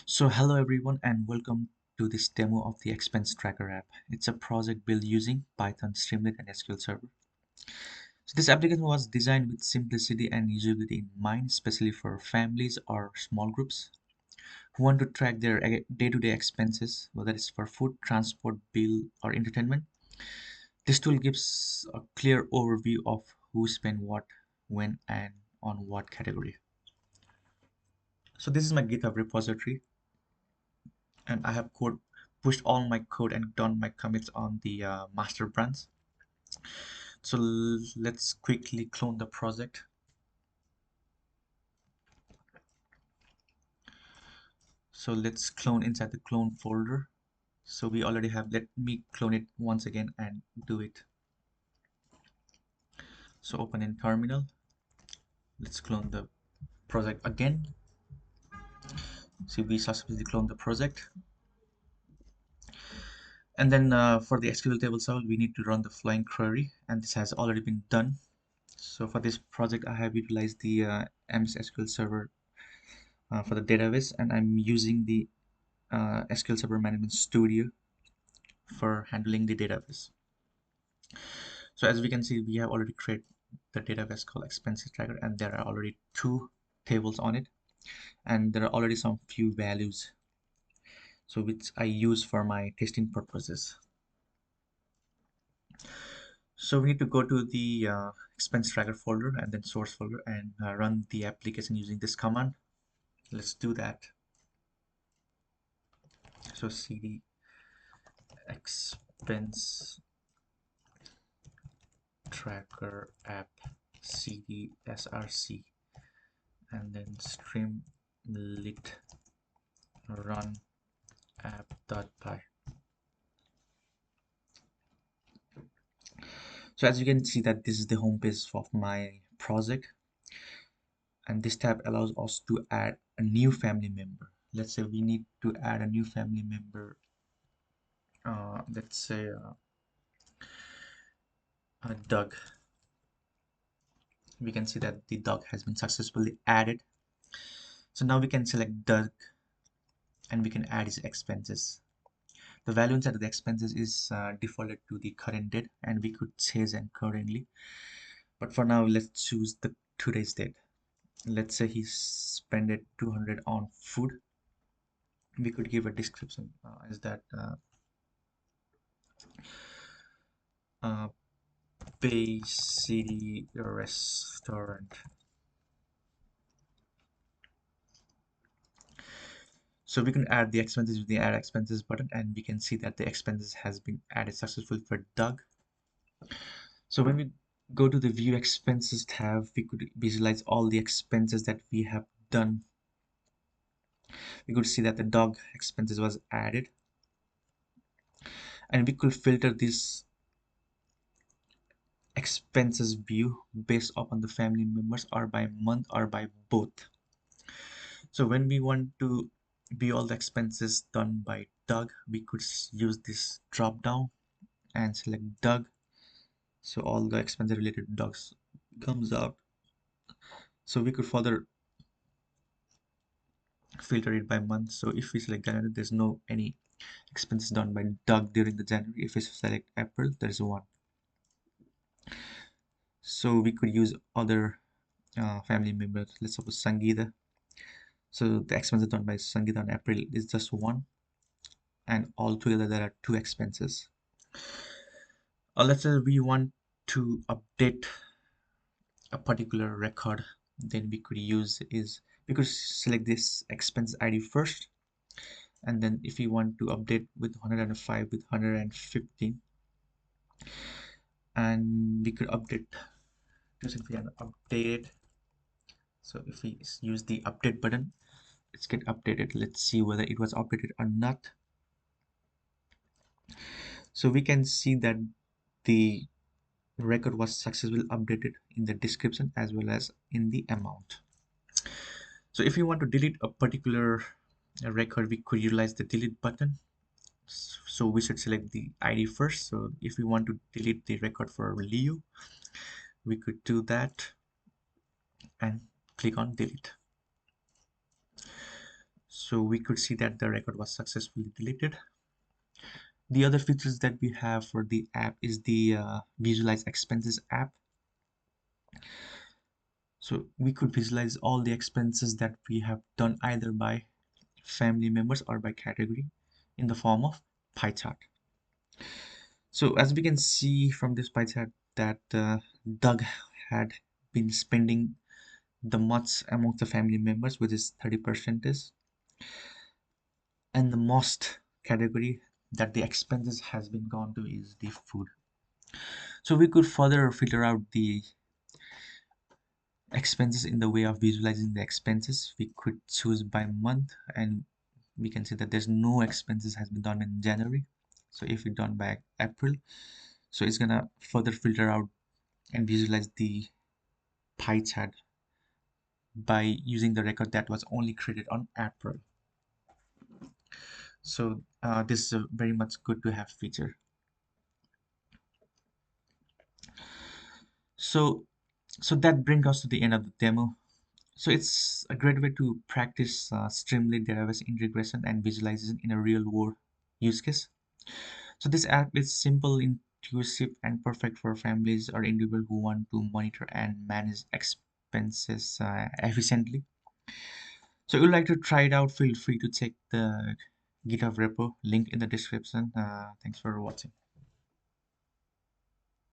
So hello everyone and welcome to this demo of the Expense Tracker app. It's a project built using Python, Streamlit and SQL Server. So this application was designed with simplicity and usability in mind, especially for families or small groups who want to track their day-to-day expenses, whether it's for food, transport, bill or entertainment. This tool gives a clear overview of who spent what, when and on what category. So this is my GitHub repository and I have pushed all my code and done my commits on the master branch. So let's quickly clone the project. So let's clone inside the clone folder. So we already have, let me clone it once again and do it. So open in terminal. Let's clone the project again. See, we successfully cloned the project. And then for the SQL table server, we need to run the flying query, and this has already been done. So for this project, I have utilized the MS SQL Server for the database, and I'm using the SQL Server Management Studio for handling the database. So as we can see, we have already created the database called Expenses Tracker, and there are already two tables on it, and there are already some few values, so which I use for my testing purposes. So we need to go to the expense tracker folder and then source folder and run the application using this command. Let's do that. So cd expense tracker app cd src and then streamlit run app.py. So as you can see that this is the home page of my project, and this tab allows us to add a new family member. Let's say we need to add a new family member. Let's say Doug. We can see that the Doug has been successfully added. So now we can select Doug and we can add his expenses. The value inside of the expenses is defaulted to the current date, and we could change and currently. But for now, let's choose the today's date. Let's say he spent 200 on food. We could give a description as that uh, Bay City restaurant. So we can add the expenses with the add expenses button, and we can see that the expenses has been added successfully for Doug. So when we go to the view expenses tab, we could visualize all the expenses that we have done. We could see that the dog expenses was added, and we could filter this expenses view based upon the family members or by month or by both. So when we want to view all the expenses done by Doug, we could use this drop down and select Doug. So all the expenses related to dogs comes out. So we could further filter it by month. So if we select January, there's no any expenses done by Doug during the January. If we select April, there is one. So we could use other family members. Let's suppose Sangeeta. So the expenses done by Sangeeta on April is just one, and altogether there are two expenses. Let's say we want to update a particular record, then we could use is we could select this expense ID first, and then if we want to update with 105 with 115, and we could update using the update. So if we use the update button, it's get updated. Let's see whether it was updated or not. So we can see that the record was successfully updated in the description as well as in the amount. So if you want to delete a particular record, we could utilize the delete button. So we should select the ID first. So if we want to delete the record for Leo, we could do that and click on delete. So we could see that the record was successfully deleted. The other features that we have for the app is the visualize expenses app. So we could visualize all the expenses that we have done either by family members or by category in the form of pie chart. So as we can see from this pie chart that Doug had been spending the most amongst the family members, which is 30%, and the most category that the expenses has been gone to is the food. So we could further filter out the expenses in the way of visualizing the expenses. We could choose by month, and we can see that there's no expenses has been done in January. So if we done by April, so it's gonna further filter out and visualize the pie chart by using the record that was only created on April. So this is a very much good to have feature. So that brings us to the end of the demo. So it's a great way to practice Streamlit database integration and visualization in a real world use case. So this app is simple, intuitive, and perfect for families or individuals who want to monitor and manage expenses efficiently. So if you'd like to try it out, feel free to check the GitHub repo link in the description. Thanks for watching.